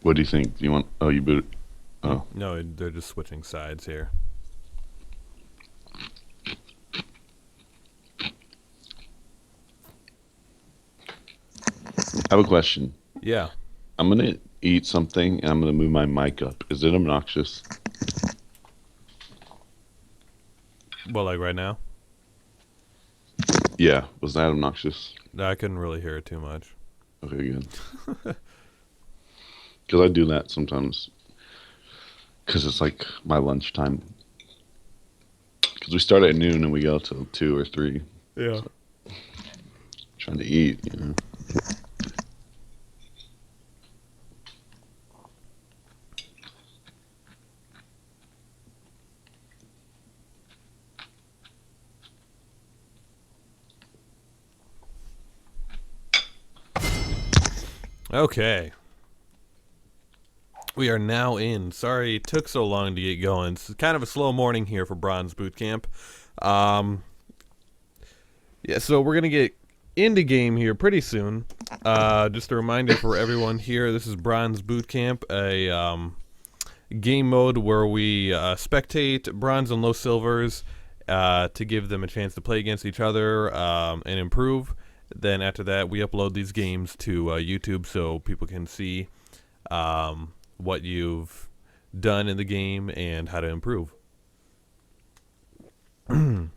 What do you think? Do you want? Oh, you boot. Oh, No, they're just switching sides here. I have a question. Yeah. I'm gonna eat something and I'm gonna move my mic up. Is it obnoxious? Well, like right now? Yeah. Was that obnoxious? No, I couldn't really hear it too much. Okay, good. Because I do that sometimes. Because it's like my lunchtime. Because we start at noon and we go till 2 or 3. Yeah. So, trying to eat. Okay. We are now in. Sorry it took so long to get going. It's kind of a slow morning here for Bronze Boot Camp. Um, yeah, so we're going to get into game here pretty soon. Just a reminder for everyone here, this is Bronze Boot Camp, a game mode where we spectate bronze and low silvers to give them a chance to play against each other and improve. Then after that, we upload these games to YouTube so people can see what you've done in the game and how to improve. This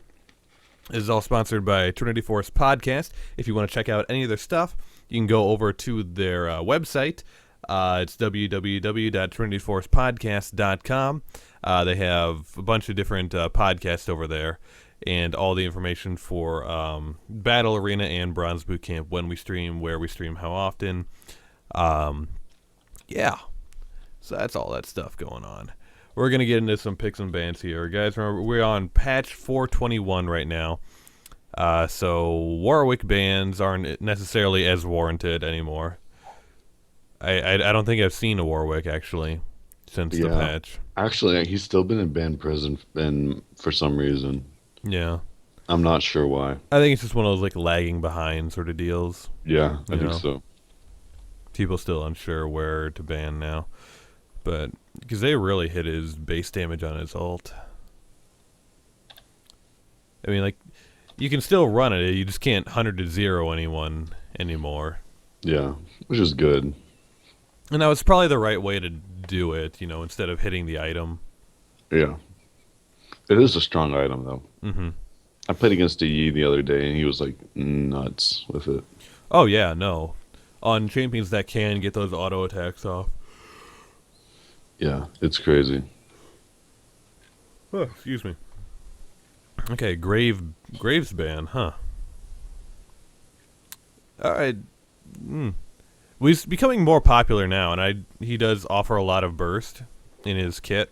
is all sponsored by Trinity Force Podcast. If you want to check out any of their stuff, you can go over to their website. It's www.trinityforcepodcast.com. They have a bunch of different podcasts over there, and all the information for Battle Arena and Bronze Boot Camp, when we stream, where we stream, how often. Yeah. So that's all that stuff going on. We're going to get into some picks and bans here. Guys, remember, we're on patch 421 right now. So Warwick bans aren't necessarily as warranted anymore. I don't think I've seen a Warwick, actually, since the Yeah. patch. Actually, he's still been in banned prison and for some reason. Yeah. I'm not sure why. I think it's just one of those, like, lagging behind sort of deals. Yeah, I You think know. so. People still unsure where to ban now. But, because they really hit his base damage on his ult. I mean, like, you can still run it, you just can't 100-0 anyone anymore. Yeah, which is good. And that was probably the right way to do it, instead of hitting the item. Yeah. It is a strong item, though. Mm-hmm. I played against a Yi the other day, and he was, like, nuts with it. Oh, yeah, no. On champions that can get those auto attacks off. Yeah, it's crazy. Oh, excuse me. Okay, Graves ban, huh? Alright. Well, he's becoming more popular now, and he does offer a lot of burst in his kit.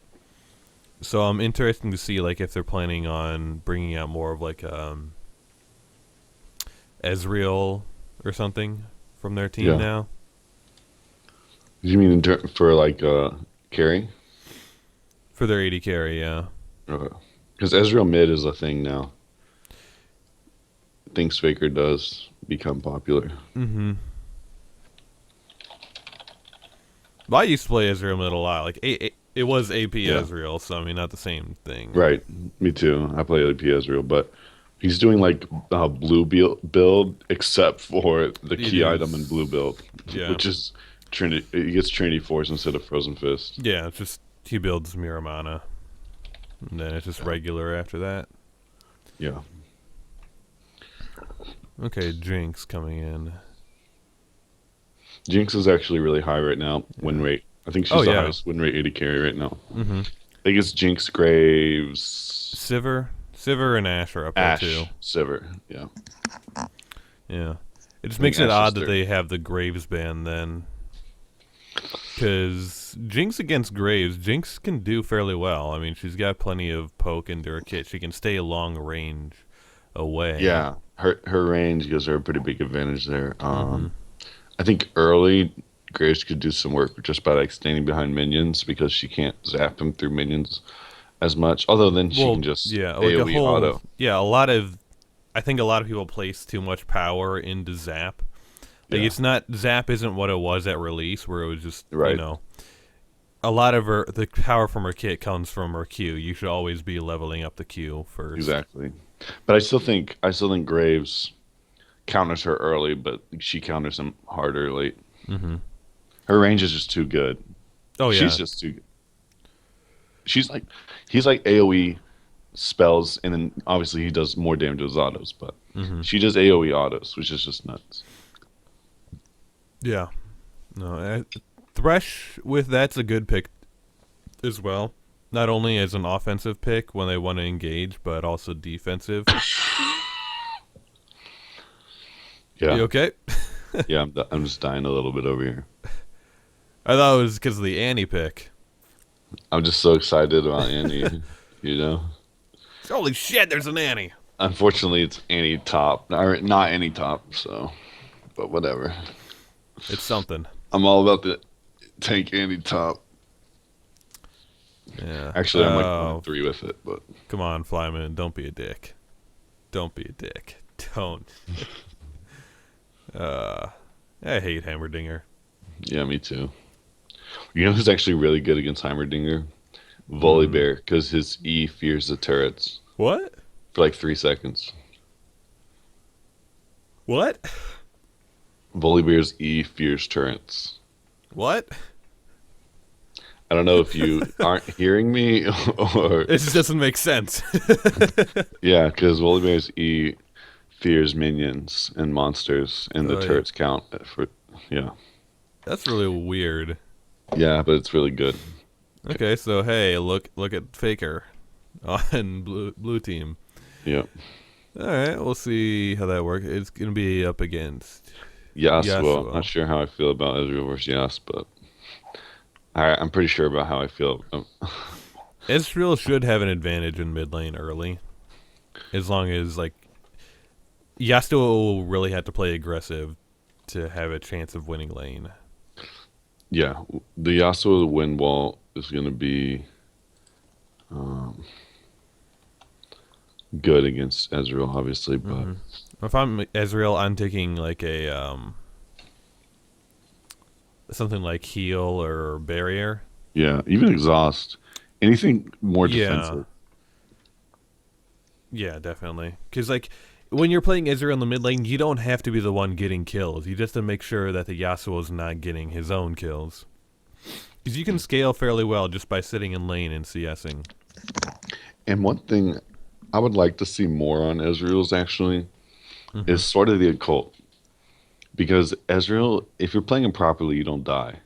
So I'm interested to see, like, if they're planning on bringing out more of, like, Ezreal or something from their team Yeah. now. You mean for, like, carry? For their AD carry, yeah. Because Ezreal mid is a thing now. I think Faker does become popular. Mm-hmm. Well, I used to play Ezreal mid a lot. Like, it was AP Yeah. Ezreal, so, I mean, not the same thing. Right. Me too. I play AP Ezreal, but he's doing, like, blue build, except for the He key does. item in blue build, Yeah. which is Trinity. He gets Trinity Force instead of Frozen Fist. Yeah, it's just, he builds Miramana. And then it's just regular after that. Yeah. Okay, Jinx coming in. Jinx is actually really high right now, win rate. I think she's Oh, the yeah. highest win rate AD carry right now. Mm-hmm. I think it's Jinx, Graves, Sivir and Ashe are up Ash, there too. Sivir. Yeah. Yeah. It just I makes think it Ashe odd is that third. they have the Graves ban then. Because Jinx against Graves, Jinx can do fairly well. I mean, she's got plenty of poke into her kit. She can stay long range away. Yeah. Her range gives her a pretty big advantage there. Mm-hmm. I think early Graves could do some work just by like standing behind minions because she can't zap them through minions as much. Although then she can just yeah, like AoE auto. I think a lot of people place too much power into Zap. Like Yeah. it's not Zap isn't what it was at release, where it was just Right. a lot of the power from her kit comes from her Q. You should always be leveling up the Q first. Exactly. But I still think Graves counters her early, but she counters him harder late. Mm-hmm. Her range is just too good. Oh She's yeah. just too. She's like he's like AOE spells, and then obviously he does more damage with his autos, but Mm-hmm. she does AOE autos, which is just nuts. Yeah. No, Thresh with that's a good pick as well. Not only as an offensive pick when they want to engage, but also defensive. You Yeah, okay? yeah. I'm just dying a little bit over here. I thought it was because of the Annie pick. I'm just so excited about Annie. You know. Holy shit, there's an Annie. Unfortunately, it's Annie top, or not Annie top. So, but whatever. It's something. I'm all about the tank Annie top. Yeah. Actually, I'm like 1-3 with it, but Come on, Flyman. Don't be a dick. Don't be a dick. Don't. uh, I hate Hammerdinger. yeah, me too. You know who's actually really good against Heimerdinger? Mm. Volibear, because his E fears the turrets What? for like 3 seconds. What? Volibear's E fears turrets. What? I don't know if you aren't hearing me or It just doesn't make sense. yeah, because Volibear's E fears minions and monsters, and the Yeah. turrets count for yeah, That's really weird. yeah, but it's really good. Okay, so hey, look at Faker on blue team. Yeah, All right, we'll see how that works. It's gonna be up against Yasuo. I'm not Yasuo. sure how I feel about Ezreal versus Yas, but I'm pretty sure about how I feel. Ezreal should have an advantage in mid lane early, as long as like Yasuo will really have to play aggressive to have a chance of winning lane. Yeah, the Yasuo win wall is going to be um, good against Ezreal, obviously, but Hmm. If I'm Ezreal, I'm taking like a something like heal or barrier. yeah, even exhaust, anything more Yeah, defensive. yeah, definitely. Because like when you're playing Ezreal in the mid lane, you don't have to be the one getting kills. You just have to make sure that the Yasuo's not getting his own kills. Because you can scale fairly well just by sitting in lane and CSing. And one thing I would like to see more on Ezreal's actually Hmm. is sort of the occult. Because Ezreal, if you're playing him properly, you don't die.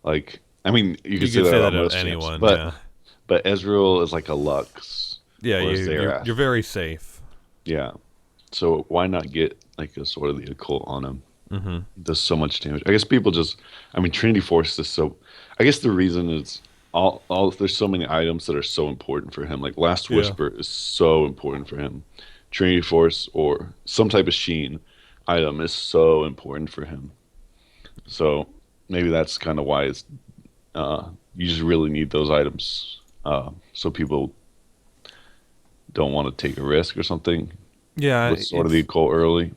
Like, I mean, you could You say could that say about that of most champs, anyone, but yeah. Ezreal is like a Lux Yeah, or a you're Xerath. very safe. Yeah. So why not get like a sort of the occult on him? Hmm. It does so much damage. I guess people just, I mean, Trinity Force is so. I guess the reason is all there's so many items that are so important for him. Like Last Yeah. Whisper is so important for him. Trinity Force or some type of Sheen item is so important for him. So maybe that's kind of why it's you just really need those items so people don't want to take a risk or something Yeah, with sort of the it's. occult early.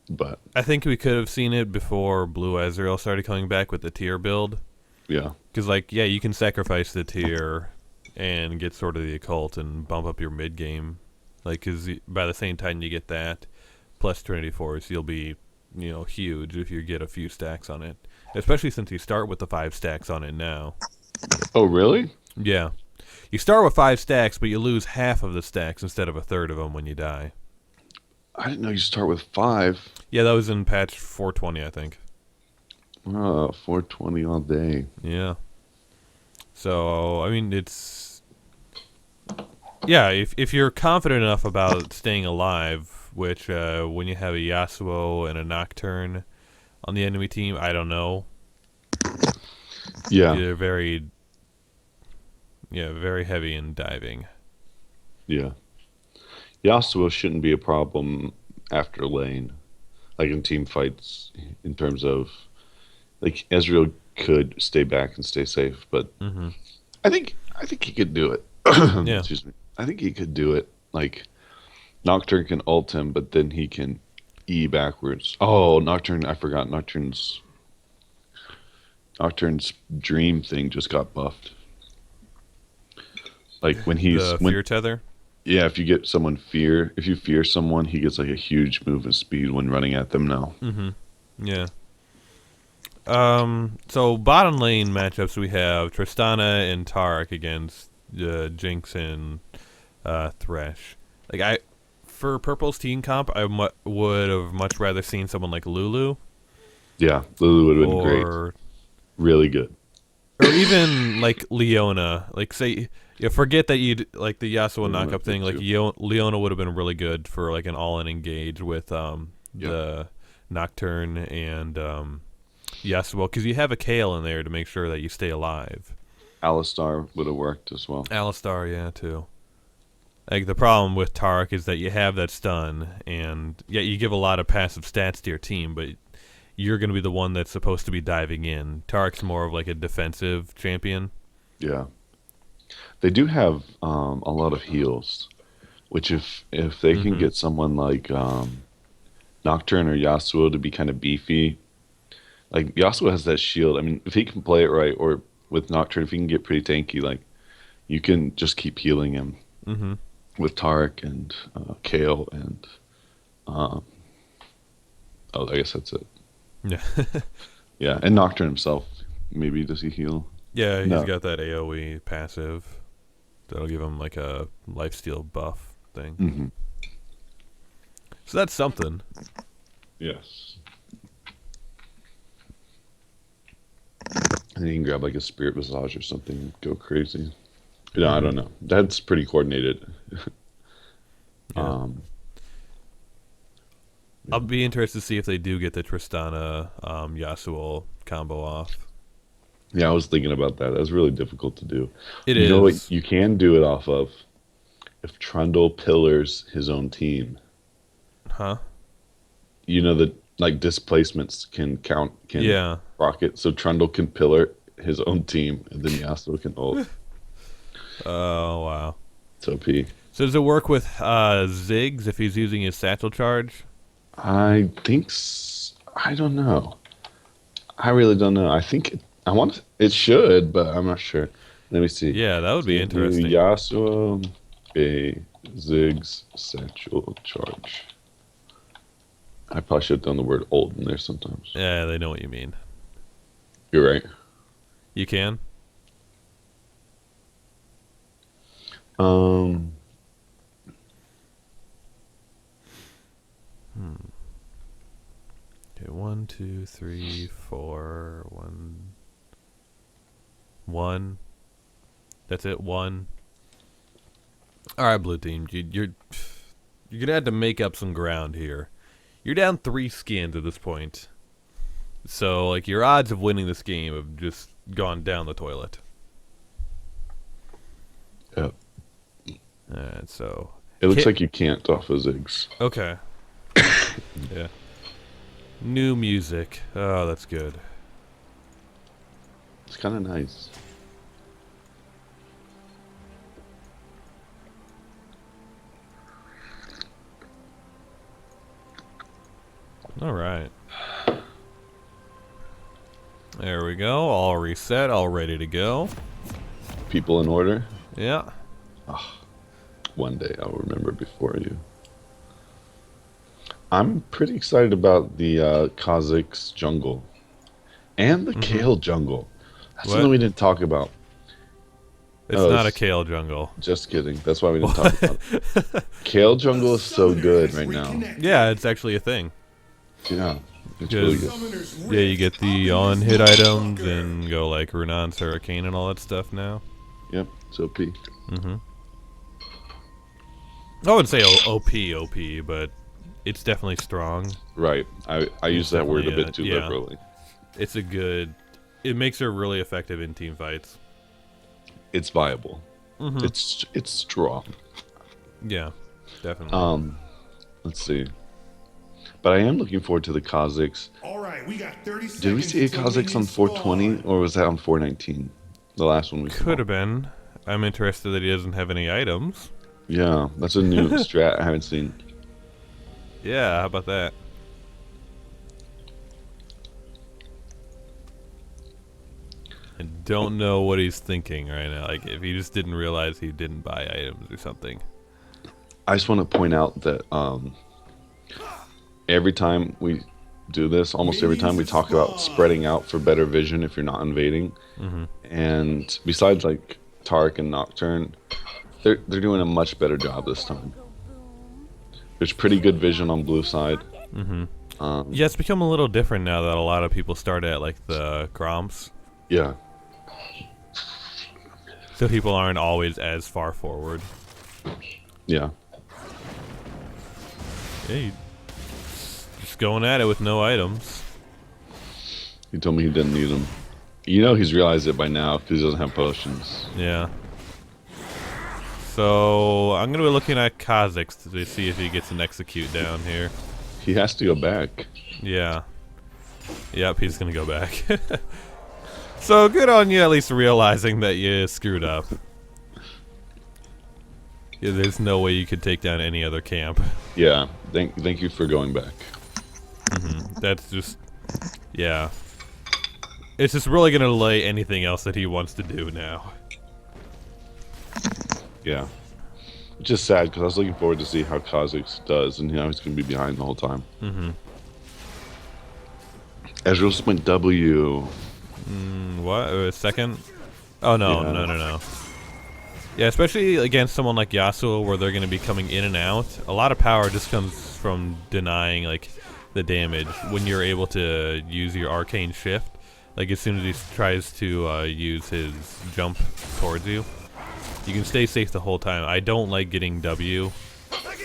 But I think we could have seen it before Blue Ezreal started coming back with the tier build. yeah, Because, like, yeah, you can sacrifice the tier and get sort of the occult and bump up your mid game. Like, because by the same time you get that, plus Trinity Force, you'll be, huge if you get a few stacks on it. Especially since you start with the 5 stacks on it now. oh really? Yeah. You start with 5 stacks, but you lose half of the stacks instead of a third of them when you die. I didn't know you start with 5. Yeah, that was in patch 420, I think. 420 all day. Yeah. So, I mean, it's. Yeah, if you're confident enough about staying alive, which when you have a Yasuo and a Nocturne on the enemy team, I don't know. Yeah, They're very, yeah, very heavy in diving. yeah. Yasuo shouldn't be a problem after lane, like in team fights, in terms of like Ezreal could stay back and stay safe, but Hmm. I think he could do it. Yeah. Excuse me. I think he could do it. Like Nocturne can ult him, but then he can E backwards. Oh, Nocturne. I forgot. Nocturne's dream thing just got buffed. Like when The fear tether. yeah, if you fear someone, he gets like a huge movement speed when running at them now. Mm-hmm. Yeah. So bottom lane matchups we have Tristana and Tarek against Jinx and Thresh. Like for Purple's team comp, would have much rather seen someone like Lulu Yeah, Lulu would have been great. or Really good. even like Leona. Like say, yeah, forget that you like the Yasuo Really knockup like good thing. Like too. Leona would have been really good for like an all-in engage with Yep. the Nocturne and Yasuo because you have a Kale in there to make sure that you stay alive. Alistar would have worked as well. Alistar, yeah, too. Like the problem with Tarek is that you have that stun, and yeah, you give a lot of passive stats to your team, but you're going to be the one that's supposed to be diving in. Tarek's more of like a defensive champion. Yeah, they do have a lot of heals, which if they can Mm-hmm. get someone like Nocturne or Yasuo to be kind of beefy, like Yasuo has that shield. I mean, if he can play it right, or with Nocturne, if he can get pretty tanky, like you can just keep healing him Mm-hmm. with Tarek and Kale and um, oh, I guess that's it. Yeah, Yeah, and Nocturne himself. Maybe does he heal? yeah, he's No. got that AOE passive that'll give him like a lifesteal buff thing. Hmm. So that's something. Yes. And he can grab like a spirit visage or something and go crazy. No, I Mm-hmm. don't know. That's pretty coordinated. Yeah, Um, I'll yeah. be interested to see if they do get the Tristana Yasuo combo off. Yeah, I was thinking about that. That's really difficult to do. It You know what is, you can do it off of? If Trundle pillars his own team. huh? You know that like displacements can Yeah. rocket. So Trundle can pillar his own team and then Yasuo can ult. Oh wow. It's OP. So does it work with Ziggs if he's using his satchel charge? I don't know. I really don't know. I want it should, but I'm not sure. Let me see. Yeah, that would be So do interesting. Yasuo a Ziggs satchel charge. I probably should have done the word old in there sometimes. Yeah, they know what you mean. You're right. You can? Um, Okay, 1, 2, 3, 4, 1, 1. That's it, 1. All right, blue team, you're gonna have to make up some ground here. You're down 3 skins at this point, so like your odds of winning this game have just gone down the toilet. yeah. So It looks Kit. like you can't off of Ziggs. Okay. Yeah. New music. Oh, that's good. It's kind of nice. All right. There we go. All reset. All ready to go. People in order. Yeah. One day I'll remember before you. I'm pretty excited about the Kazakhs jungle and the Mm-hmm. Kale jungle. That's something What? we didn't talk about. It's Oh, not a kale jungle. just kidding. That's why we didn't talk about it. Kale jungle is so good right now. Yeah, it's actually a thing. Yeah, it's really good. Yeah, you get the on-hit items and go like Runan's Hurricane and all that stuff now. Yep, it's OP. Mm-hmm. I wouldn't say OP, but it's definitely strong. Right. I use It's that word a definitely bit too yeah. liberally. It's a good. It makes her really effective in team fights. It's viable. Mm-hmm. It's strong. Yeah, definitely. Let's see. But I am looking forward to the Kazakhs. All right, we got 30 seconds. Did we see a until Kazakhs on minions 420 spawn. or was that on 419? The last one we saw. Could have been. I'm interested that he doesn't have any items. Yeah, that's a new strat I haven't seen. Yeah, how about that? don't know what he's thinking right now. Like, if he just didn't realize he didn't buy items or something. I just want to point out that every time we do this, almost every time we talk about spreading out for better vision if you're not invading. And besides like Tark and Nocturne, they're doing a much better job this time. There's pretty good vision on blue side. Yeah, it's become a little different now that a lot of people start at like the Gromps. Yeah. So people aren't always as far forward. Yeah. Yeah, just going at it with no items. He told me he didn't need them. You know he's realized it by now because he doesn't have potions. Yeah. So I'm gonna be looking at Kha'Zix to see if he gets an execute down here. He has to go back. Yeah. Yep, he's gonna go back. So good on you at least realizing that you screwed up. Yeah, there's no way you could take down any other camp. Yeah. Thank you for going back. That's just, yeah. It's just really gonna delay anything else that he wants to do now. Yeah. Which is sad because I was looking forward to see how Kha'Zix does, and now he's going to be behind the whole time. Ezreal went W. What? Second? Oh, no, Yeah. no. Yeah, especially against someone like Yasuo where they're going to be coming in and out. A lot of power just comes from denying, like, the damage. When you're able to use your arcane shift, like, as soon as he tries to use his jump towards you, you can stay safe the whole time. I don't like getting W.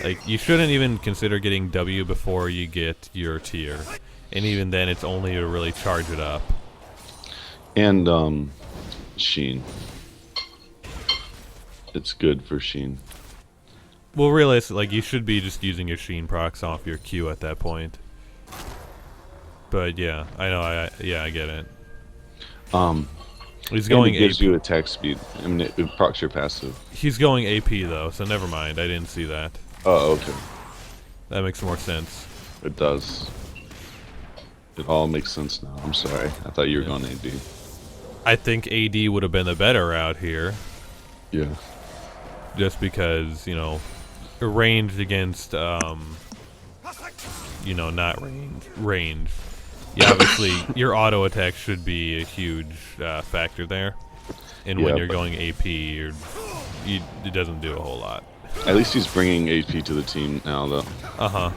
Like, you shouldn't even consider getting W before you get your tier. And even then, it's only to really charge it up. And, Sheen. It's good for Sheen. Well, realistically, like, you should be just using your Sheen procs off your Q at that point. But, yeah, I know, I get it. He's going it gives AP. you attack speed. I mean, it procs your passive. He's going AP, though, so never mind. I didn't see that. Oh, okay. That makes more sense. It does. It all makes sense now. I'm sorry. I thought you were going AD. I think AD would have been the better route here. Yeah. Just because, you know, ranged against, you know, not range. Yeah, obviously, your auto attack should be a huge factor there. And when Yeah, you're but- going AP, it doesn't do a whole lot. At least he's bringing AP to the team now, though. Uh-huh.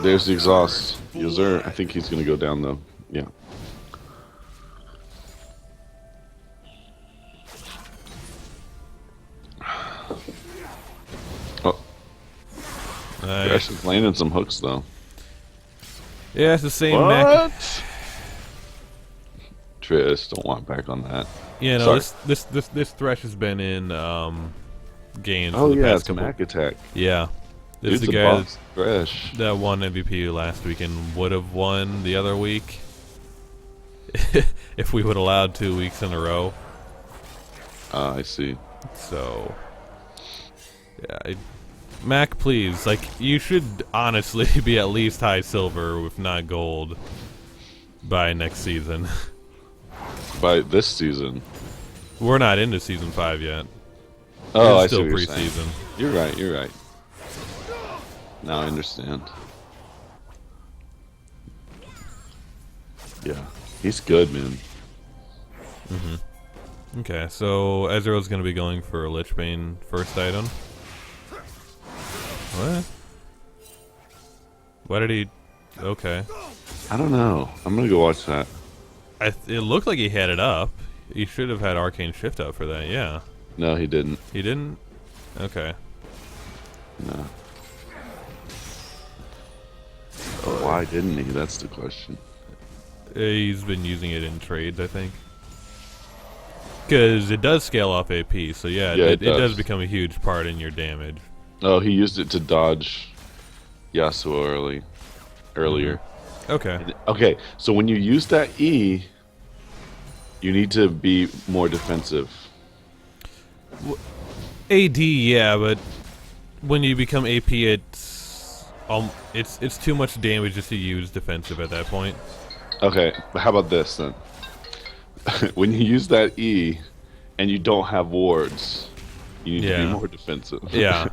There's the exhaust. User, I think he's going to go down, though. Yeah. Oh, Thresh is landing some hooks, though. Yeah, it's the same mech. What? Triss, don't want back on that. Yeah, no, Sorry. this Thresh has been in games Oh, for the yeah, past it's couple. Mac attack. Yeah. This is Dude's the a guy boss. Thresh. that won MVP last week and would have won the other week if we would have allowed 2 weeks in a row. I see. So, yeah, Mac, please, like, you should honestly be at least high silver, if not gold, by next season. By this season. We're not into season 5 yet. Oh, I It's see still what you're saying. preseason. You're right, you're right. Now I understand. Yeah. He's good, man. Okay, so Ezreal's gonna be going for Lichbane first item. What? Why did he? Okay. I don't know. I'm gonna go watch that. It looked like he had it up. He should have had Arcane Shift up for that. Yeah. No, he didn't. He didn't. Okay. No. Why didn't he? That's the question. He's been using it in trades, I think. Because it does scale off AP, so yeah, Yeah, it it does does. become a huge part in your damage. Oh, he used it to dodge Yasuo earlier. Okay. Okay, so when you use that E, you need to be more defensive. AD, yeah, but when you become AP, it's too much damage just to use defensive at that point. Okay, but how about this then? when you use that E and you don't have wards, you need to be Yeah. more defensive. Yeah.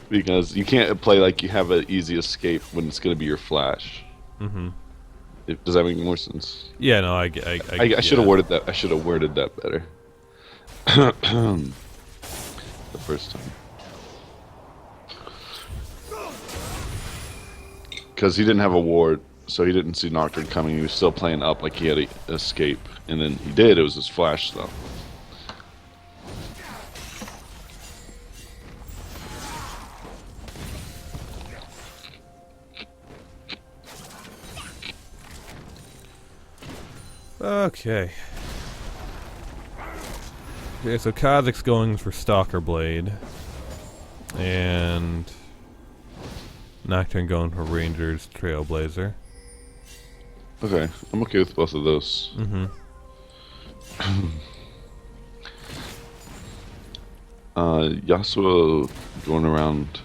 Because you can't play like you have an easy escape when it's going to be your flash. Mm-hmm. Does that make more sense? Yeah, no, I should have yeah. worded that. I should have worded that better. The first time, because he didn't have a ward, so he didn't see Nocturne coming. He was still playing up like he had to escape, and then he did. It was his flash though. Okay. Okay, so Kazac's going for Stalker Blade. And Nocturne going for Ranger's Trailblazer. Okay, I'm okay with both of those. Mm-hmm. Yasuo going around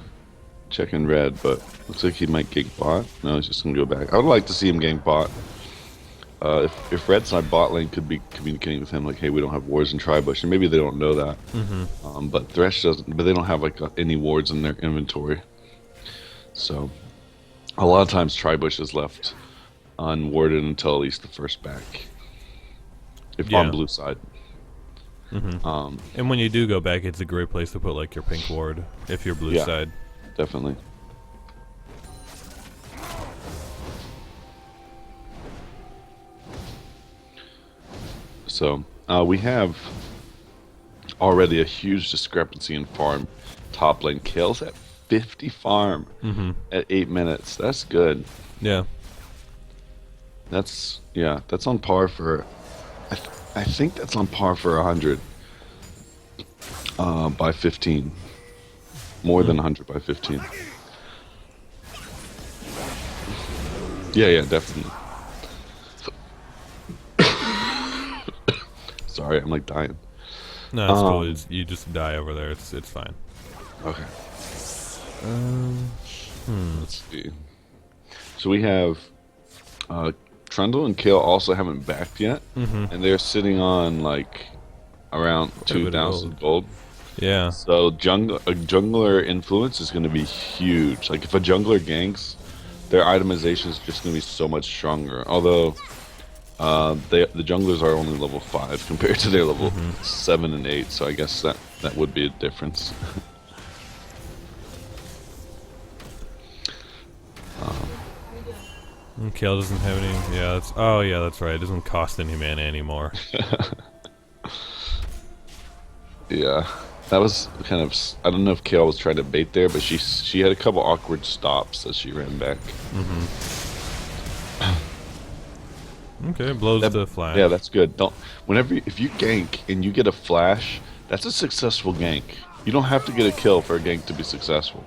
checking red, but looks like he might gank bot. No, he's just gonna go back. I would like to see him gank bot. If Red's my bot lane could be communicating with him like, hey, we don't have wards in Tribush, and maybe they don't know that. Mm-hmm. But Thresh doesn't. But they don't have like any wards in their inventory. So a lot of times Tribush is left unwarded until at least the first back. If on Yeah. blue side. Mm-hmm. And when you do go back, it's a great place to put like your pink ward if you're blue Yeah. side. Definitely. So we have already a huge discrepancy in farm. Top lane kills at 50 farm Mm-hmm. at 8 minutes. That's good. Yeah. That's that's on par for. I think that's on par for 100 by 15. More than 100 by 15. Yeah, definitely. Sorry, I'm like dying. No, it's cool. You just die over there. It's fine. Okay. Let's see. So we have Trundle and Kale also haven't backed yet, and they're sitting on like around Quite a bit of 2,000 gold. Yeah. So a jungler influence is going to be huge. Like if a jungler ganks, their itemization is just going to be so much stronger. Although the junglers are only level 5 compared to their level 7 and 8, so I guess that would be a difference. And Kale doesn't have any. Yeah. Oh yeah, that's right. It doesn't cost any mana anymore. Yeah, that was kind of. I don't know if Kale was trying to bait there, but she had a couple awkward stops as she ran back. Okay, blows the flash. Yeah, that's good. If you gank and you get a flash, that's a successful gank. You don't have to get a kill for a gank to be successful.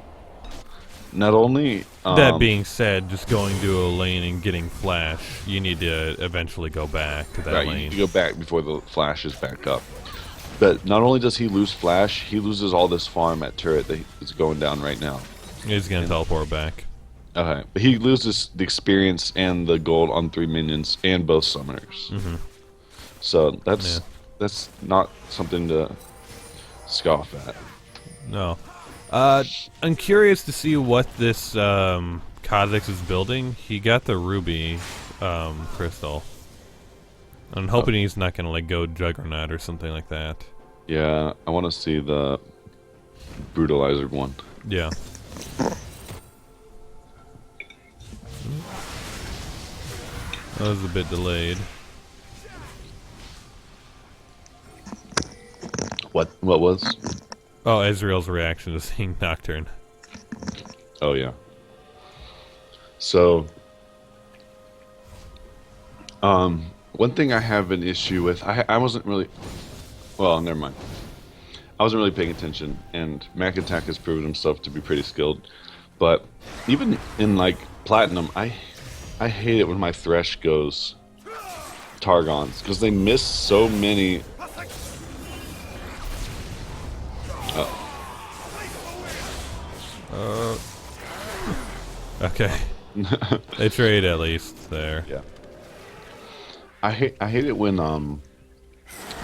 Not only That being said, just going to a lane and getting flash, you need to eventually go back to that right, you lane. need to go back before the flash is back up. But not only does he lose flash, he loses all this farm at turret that is going down right now. He's gonna teleport back. Okay, but he loses the experience and the gold on 3 minions and both summoners. So that's not something to scoff at. No. I'm curious to see what this Kha'Zix is building. He got the ruby crystal. I'm hoping he's not gonna like go Juggernaut or something like that. Yeah, I want to see the brutalizer one. Yeah. That was a bit delayed. What was? Oh, Ezreal's reaction to seeing Nocturne. Oh yeah. So, one thing I have an issue with, I wasn't really, well, never mind. I wasn't really paying attention, and Mac Attack has proven himself to be pretty skilled. But even in like Platinum, I hate it when my Thresh goes Targons because they miss so many. Okay. They trade at least there. Yeah. I hate it when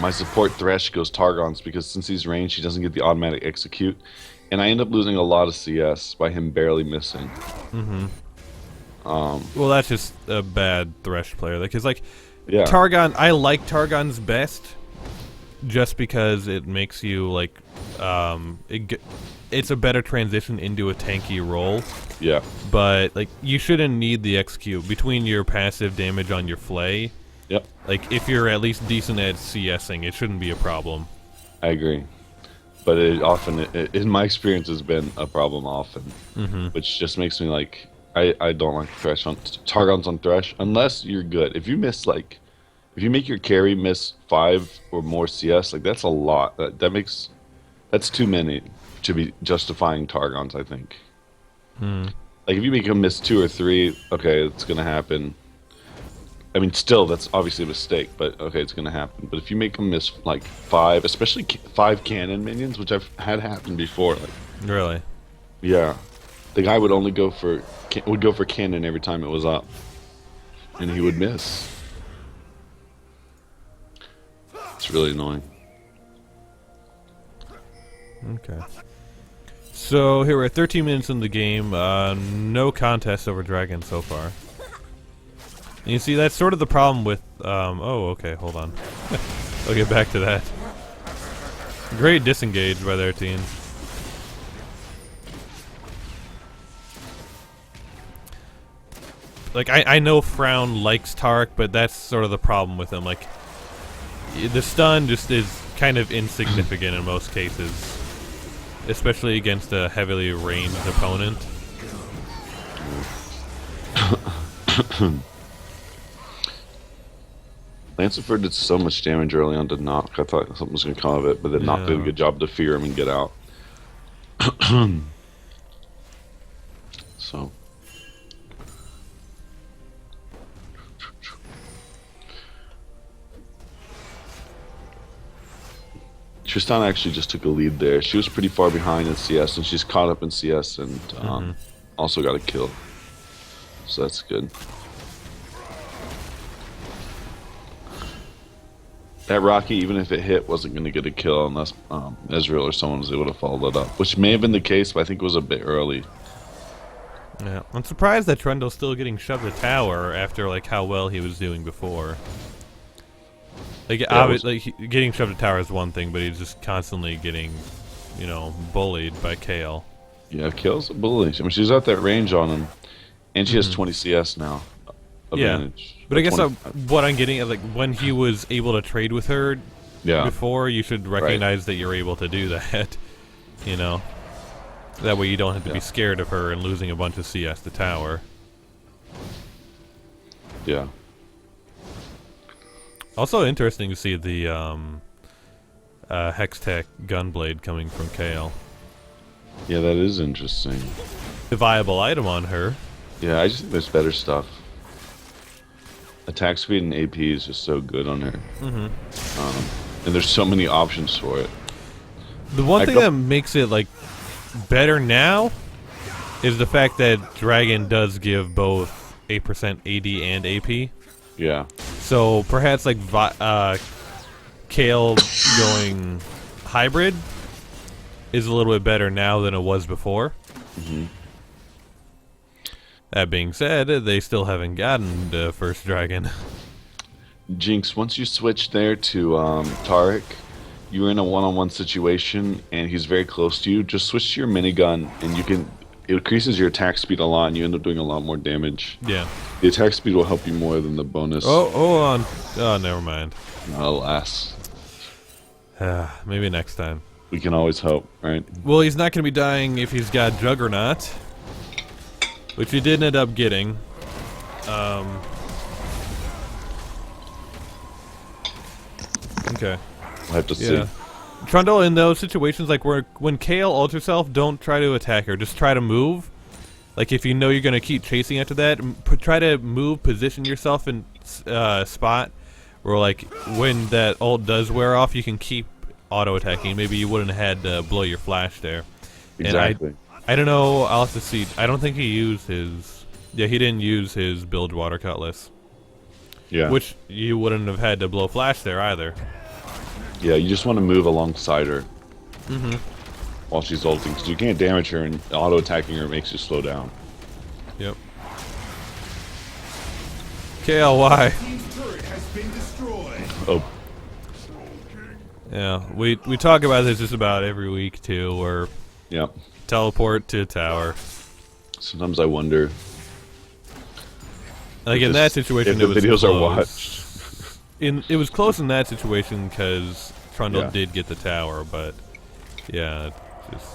my support Thresh goes Targons because since he's ranged, he doesn't get the automatic execute, and I end up losing a lot of CS by him barely missing. Mm-hmm. Um, Well, that's just a bad Thresh player. Because like yeah, Targon, I like Targon's best just because it makes you like it's a better transition into a tanky role. yeah, But like you shouldn't need the execute between your passive damage on your flay. yep. Like if you're at least decent at CSing, it shouldn't be a problem. I agree, but it often, in my experience, has been a problem often, Mm-hmm. which just makes me like I don't like Thresh on Targons on Thresh unless you're good. If you miss like if you make your carry miss 5 or more CS, like that's a lot. That's too many to be justifying Targons, I think. Mm. Like if you make him miss 2 or 3, okay, it's gonna happen. I mean, still that's obviously a mistake, but okay, it's gonna happen. But if you make him miss like 5, especially 5 cannon minions, which I've had happen before, like Really? yeah, the guy would only go for cannon every time it was up, and he would miss. It's really annoying. Okay. So here we're at 13 minutes in the game. No contest over Dragon so far. And you see, that's sort of the problem with. Oh, okay. Hold on. I'll get back to that. Great disengage by their team. Like I know Frown likes Tark, but that's sort of the problem with him. Like the stun just is kind of insignificant in most cases, especially against a heavily ranged opponent. Lanciford did so much damage early on to Knock. I thought something was going to come of it, but then Knock did a Yeah. good job to fear him and get out. So, Tristan actually just took a lead there. She was pretty far behind in CS, and she's caught up in CS and also got a kill. So that's good. That Rocky, even if it hit, wasn't going to get a kill unless Ezreal or someone was able to follow it up, which may have been the case, but I think it was a bit early. Yeah, I'm surprised that Trundle's still getting shoved a tower after like how well he was doing before. Like, getting shoved a tower is one thing, but he's just constantly getting, bullied by Kale. Yeah, Kale's a bully. I mean, she's at that range on him, and she has Mhm. 20 CS now. Advantage. But I guess 25. what I'm getting at, like, when he was able to trade with her Yeah, before, you should recognize that you're able to do that. You know, that way you don't have to be scared of her and losing a bunch of CS to tower. yeah. Also interesting to see the Hextech Gunblade coming from Kale. Yeah, that is interesting. The viable item on her. Yeah, I just think there's better stuff. Attack speed and AP is just so good on her. And there's so many options for it. The one I thing go- that makes it like better now is the fact that Dragon does give both 8% AD and AP. Yeah, So perhaps like Kale going hybrid is a little bit better now than it was before. That being said, they still haven't gotten the first dragon. Jinx, once you switch there to Tarek, you're in a one-on-one situation and he's very close to you. Just switch to your minigun and it increases your attack speed a lot and you end up doing a lot more damage. Yeah. The attack speed will help you more than the bonus. Oh, hold on. Oh, never mind. Alas. Maybe next time. We can always hope, right? Well, he's not going to be dying if he's got Juggernaut, which he did end up getting. Okay. We'll have to see. Yeah. Trundle, in those situations, like when Kale ults herself, don't try to attack her. Just try to move. Like if you know you're gonna keep chasing after that, try to move, position yourself in spot where like when that ult does wear off, you can keep auto attacking. Maybe you wouldn't have had to blow your flash there. Exactly. And I don't know. I'll have to see. I don't think he used his. Yeah, he didn't use his Bilge Water Cutlass. Yeah. which you wouldn't have had to blow flash there either. Yeah, you just want to move alongside her Mm-hmm. while she's ulting, because you can't damage her, and auto-attacking her makes you slow down. Yep. KLY. Team's turret has been destroyed. Oh, Yeah, we talk about this just about every week too, where yeah. teleport to tower. Sometimes I wonder Like if in that situation, if it the was videos close. are watched. It was close in that situation because Trundle Yeah. did get the tower, but yeah, it just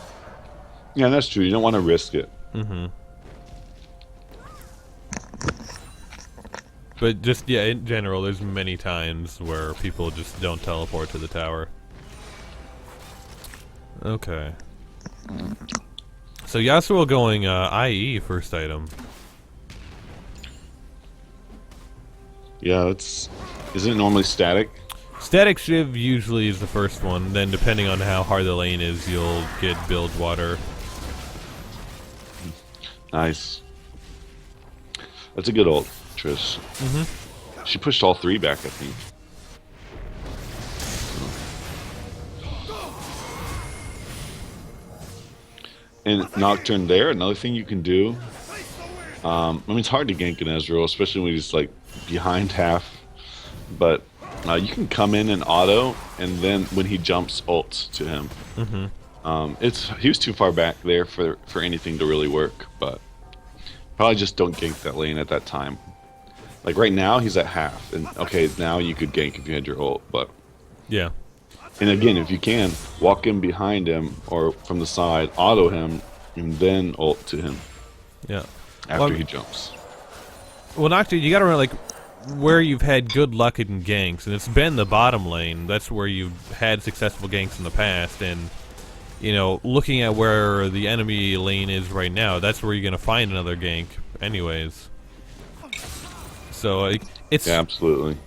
Yeah, that's true. You don't want to risk it. mm-hmm. But just yeah, in general, there's many times where people just don't teleport to the tower. Okay. So Yasuo going IE first item. Yeah, isn't it normally static? Static Shiv usually is the first one. Then depending on how hard the lane is, you'll get Build Water. Nice. That's a good ult, Trish. Mm-hmm. She pushed all 3 back, I think. And Nocturne there, another thing you can do. I mean, it's hard to gank an Ezreal, especially when he's like behind half. But you can come in and auto, and then when he jumps, ult to him. Mm-hmm. He was too far back there for anything to really work. But probably just don't gank that lane at that time. Like right now, he's at half, and okay, now you could gank if you had your ult, but. Yeah. And again, if you can, walk in behind him or from the side, auto him, and then ult to him Yeah. after Well, he jumps. Well, Nocturne, you gotta remember, like, where you've had good luck in ganks, and it's been the bottom lane. That's where you've had successful ganks in the past, and, you know, looking at where the enemy lane is right now, that's where you're gonna find another gank anyways. So, it's... Yeah, absolutely.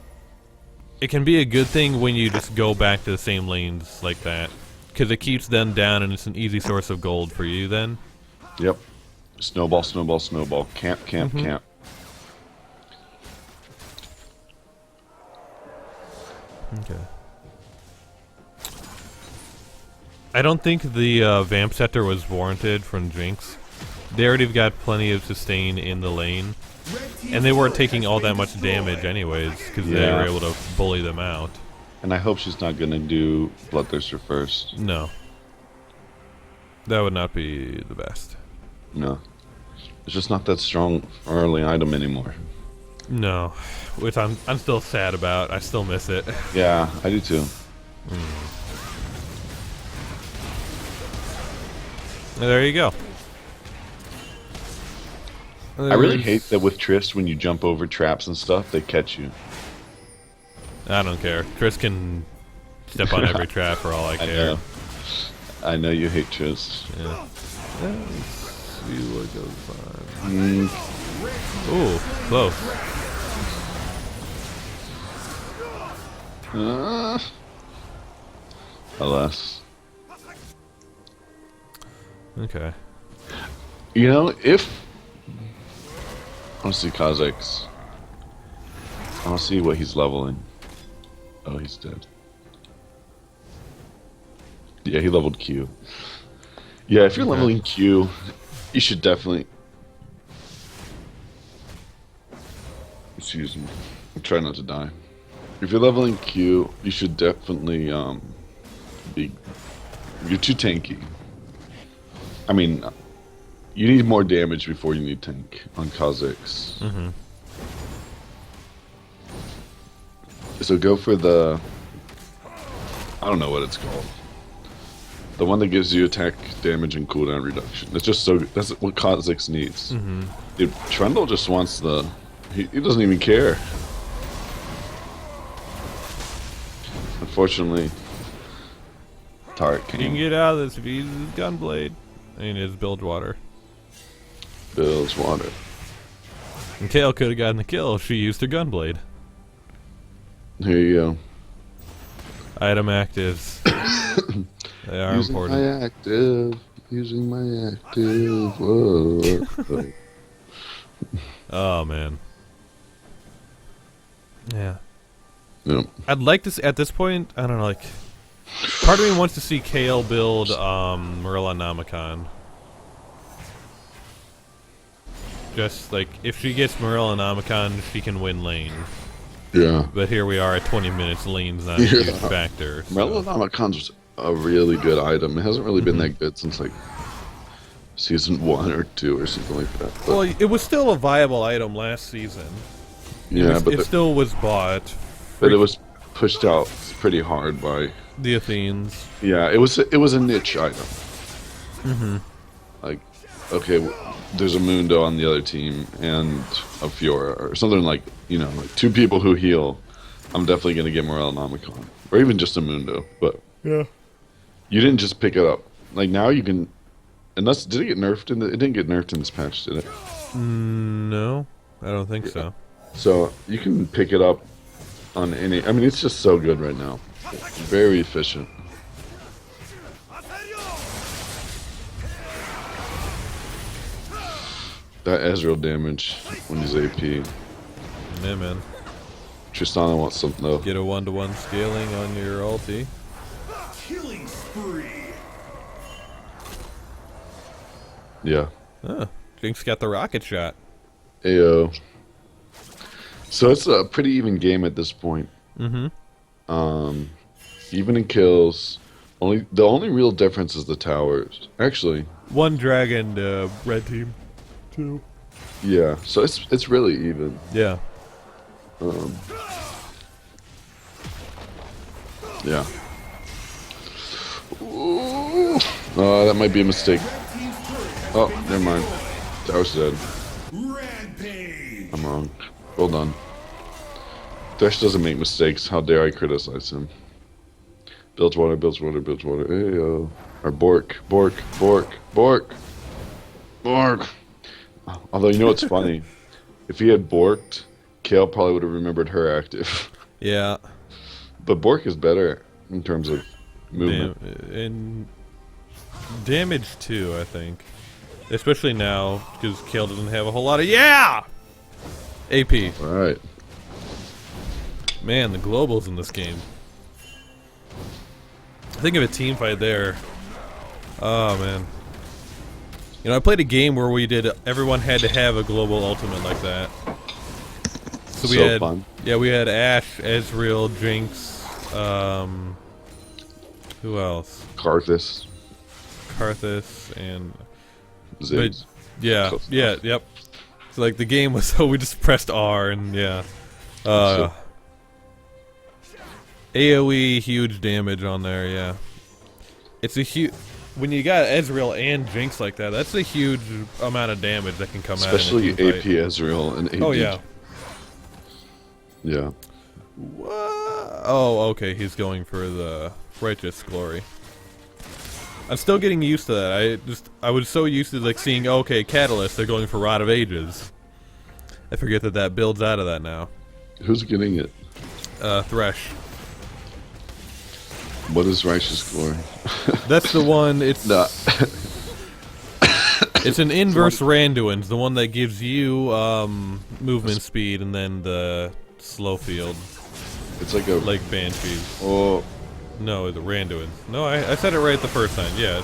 It can be a good thing when you just go back to the same lanes like that, because it keeps them down, and it's an easy source of gold for you then. Yep. Snowball, snowball, snowball. Camp, camp, camp. Okay. I don't think the Vamp Scepter was warranted from Jinx. They already got plenty of sustain in the lane, and they weren't taking all that much damage anyways, because they Yeah. were able to bully them out. And I hope she's not going to do Bloodthirster first. No. That would not be the best. No. It's just not that strong early item anymore. No. Which I'm still sad about. I still miss it. Yeah, I do too. There you go. I really There's- hate that with Triss, when you jump over traps and stuff, they catch you. I don't care. Chris can step on every trap for all I I care. know. I know you hate Triss. Yeah. Let's see what goes on. Mm, Ooh, close. alas. Okay. You know, if... I want to see Kha'Zix. I want to see what he's leveling. Oh, he's dead. Yeah, he leveled Q. Yeah, if you're Okay. leveling Q, you should definitely... Excuse me. I'm trying not to die. If you're leveling Q, you should definitely be... You're too tanky. I mean, you need more damage before you need tank on Kha'Zix. Mm-hmm. So go for the... I don't know what it's called. The one that gives you attack damage and cooldown reduction. It's just so... That's what Kha'Zix needs. Mm-hmm. Dude, Trundle just wants the... He doesn't even care. Unfortunately, Taric You can came. get out of this if you use his Gunblade. And his Build Water. Bill's water. And Kale could have gotten the kill if she used her Gunblade. Here you go. Item actives. They are Using important. my active. Using my active. Whoa. Oh, man. Yeah. Yeah. I'd like to see, at this point, I don't know, like, part of me wants to see Kale build Marilla Namicon. Just like if she gets Marilla Namicon, she can win lane. Yeah. But here we are at 20 minutes. Lane's not a Yeah. huge factor. So. Melanocon's a really good item. It hasn't really been that good since like season 1 or 2 or something like that. But, Well, it was still a viable item last season. yeah, It still was bought. but it was pushed out pretty hard by. The Athenes. Yeah, it was a niche item. Like, okay, there's a Mundo on the other team and a Fiora or something like like 2 people who heal. I'm definitely gonna get Morel Nomicon or even just a Mundo. But Yeah. you didn't just pick it up. Like now you can. Unless did it get nerfed in it didn't get nerfed in this patch, did it? No, I don't think so. So you can pick it up on any. I mean, it's just so good right now. Very efficient. That Ezreal damage when he's AP. Yeah, man. Tristana wants something though. Get a 1-to-1 scaling on your ulti. Killing spree. Yeah. Jinx got the rocket shot. Ayo. So it's a pretty even game at this point. Even in kills. The only real difference is the towers. Actually, 1 dragon, red team. 2. yeah. So it's really even. Yeah. Yeah. Ooh. That might be a mistake. Oh, never mind. Tower's dead. Rampage. I'm wrong. Well done. Thresh doesn't make mistakes. How dare I criticize him? Builds water, builds water, builds water. Ayo. Or Bork. Although, you know what's funny? If he had Borked, Kale probably would have remembered her active. Yeah. But Bork is better in terms of movement. And damage too, I think. Especially now, because Kale doesn't have a whole lot of AP. Alright. Man, the globals in this game. Think of a team fight there. Oh man. I played a game where everyone had to have a global ultimate like that. So we had fun. Yeah, we had Ashe, Ezreal, Jinx, who else? Karthus. Karthus and Ziggs. yeah, Close yeah, enough. yep. So like the game was so we just pressed R and yeah. AoE huge damage on there, yeah. It's a huge when you got Ezreal and Jinx like that, that's a huge amount of damage that can come Especially out of AP Ezreal and AD. Oh yeah. Yeah. Oh, okay, he's going for the righteous glory. I'm still getting used to that. I was so used to like seeing okay, Catalyst, they're going for Rod of Ages. I forget that builds out of that now. Who's getting it? Thresh. What is Righteous Glory? That's the one. It's Nah. it's an inverse Randuin's, the one that gives you movement speed and then the slow field, It's like a like Banshees. Oh No, the Randuin's. No, I said it right the first time. Yeah.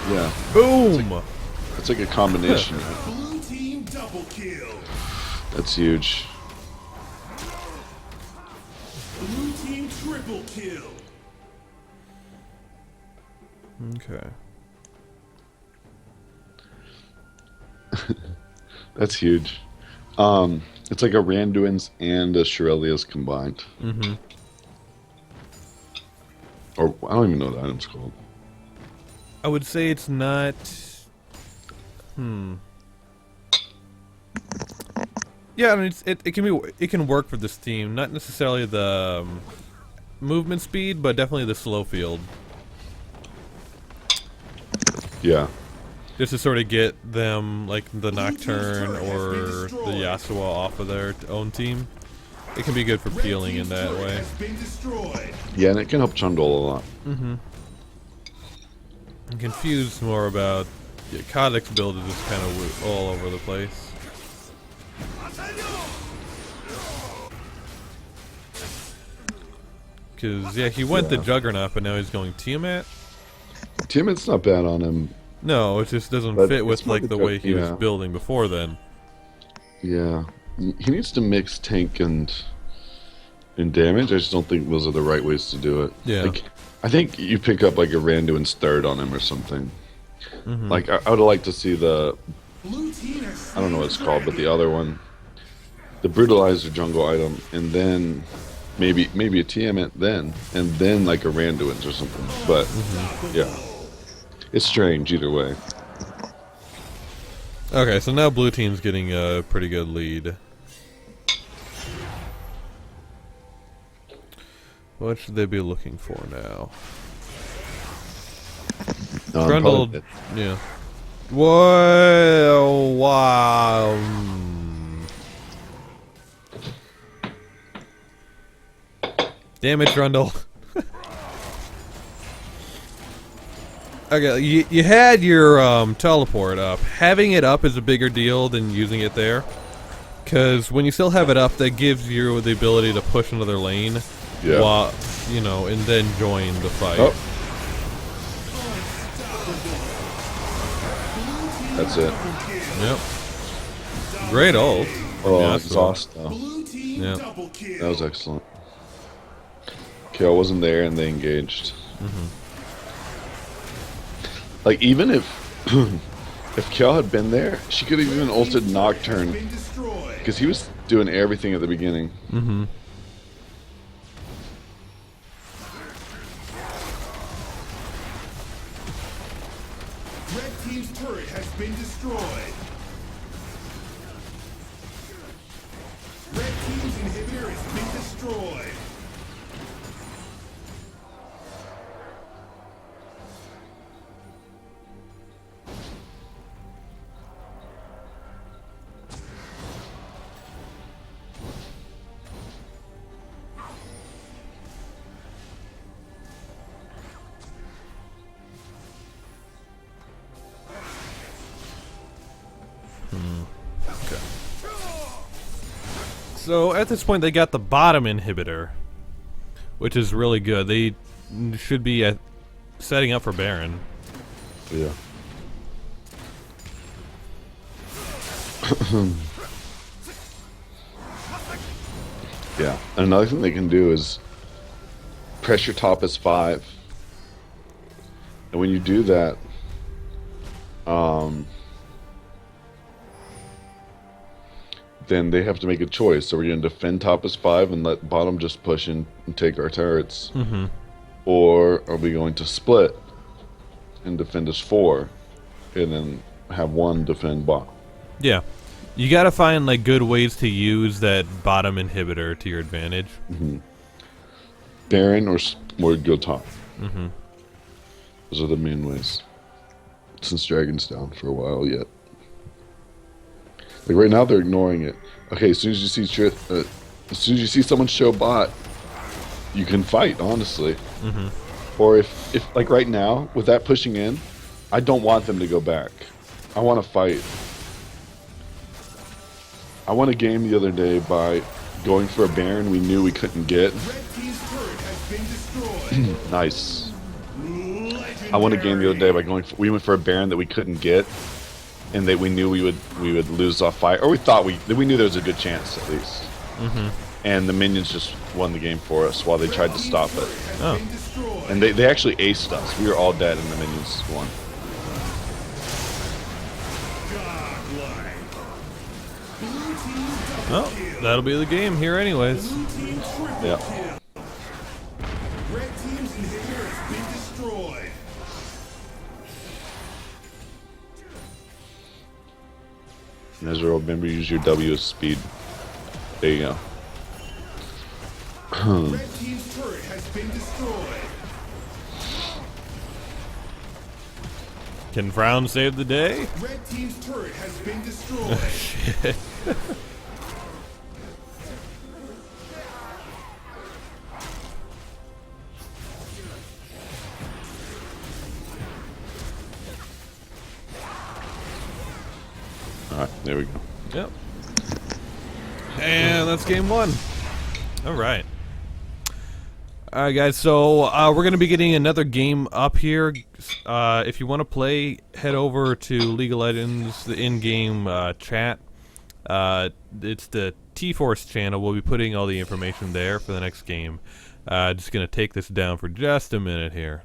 yeah. Boom. It's like a combination. Blue team double kill. That's huge. Blue team triple kill. Okay. That's huge. It's like a Randuin's and a Shirelia's combined. Mm-hmm. Or I don't even know what the item's called. I would say it's not. Yeah, I mean, it can work for this team. Not necessarily the movement speed, but definitely the slow field, Yeah. just to sort of get them like the Nocturne or the Yasuo off of their own team. It can be good for peeling in that way. Has been destroyed. Yeah, and it can help Chundle a lot. I'm confused more about Kodak's build is just kind of all over the place. Because, yeah, he went the Yeah. Juggernaut, but now he's going Tiamat. Tiamat's not bad on him. No, it just doesn't But fit it's with, more like, the the way he was yeah. building before then. Yeah. He needs to mix tank and damage. I just don't think those are the right ways to do it. Yeah. Like, I think you pick up like a Randuin's third on him or something. Mm-hmm. Like I would like to see the Blue team has I don't know what it's slain called, but the dragon. other one, the brutalizer jungle item, and then maybe a Tiamat then, and then like a Randuin's or something. But yeah, it's strange either way. Okay, so now blue team's getting a pretty good lead. What should they be looking for now? Grundle, Probably- yeah. Whoa, wow. Damn it, Grundle. Okay, you had your teleport up. Having it up is a bigger deal than using it there. Because when you still have it up, that gives you the ability to push another lane. Yeah. While, you know, and then join the fight. Oh, that's it. Yep. Great ult. Oh, Yeah, exhaust though. Blue team Yeah. double kill. That was excellent. Okay, I wasn't there and they engaged. Like even if if Kel had been there, she could have even ulted Nocturne Been destroyed. because he was doing everything at the beginning. Mm-hmm. Red team's turret has been destroyed. Red team's inhibitor has been destroyed. So at this point, they got the bottom inhibitor, which is really good. They should be setting up for Baron. Yeah. Yeah. And another thing they can do is pressure top is 5. And when you do that, then they have to make a choice. So we're going to defend top is 5 and let bottom just push in and take our turrets. Mm-hmm. Or are we going to split and defend as 4 and then have one defend bottom? Yeah. You gotta find like good ways to use that bottom inhibitor to your advantage. Baron or go top. Mm-hmm. Those are the main ways. Since Dragon's down for a while yet. Like right now they're ignoring it. Okay, as soon as you see someone show bot, you can fight, honestly. Mm-hmm. Or if like right now, with that pushing in, I don't want them to go back. I want to fight. I won a game the other day by going for a Baron we knew we couldn't get. Red team's turret has been destroyed. Nice. Legendary. I won a game the other day by we went for a Baron that we couldn't get, and that we knew we would lose off fight, or we thought we knew there was a good chance at least. Mm-hmm. And the minions just won the game for us while they tried to stop it. Has Oh. been destroyed. And they actually aced us. We were all dead, and the minions won. Godlike. Blue team double Oh, kill. that'll be the game here, anyways. Blue team triple Yeah. kill. Red team's inhibitor has been destroyed. Nezra, remember use your W as speed. There you go. Red team's turret has been destroyed. Can Frown save the day? Red team's turret has been destroyed. Shit. Alright, there we go. Yep. And that's game 1. All right. All right, guys. So we're gonna be getting another game up here. If you want to play, head over to League of Legends, the in-game chat. It's the T-Force channel. We'll be putting all the information there for the next game. Just gonna take this down for just a minute here.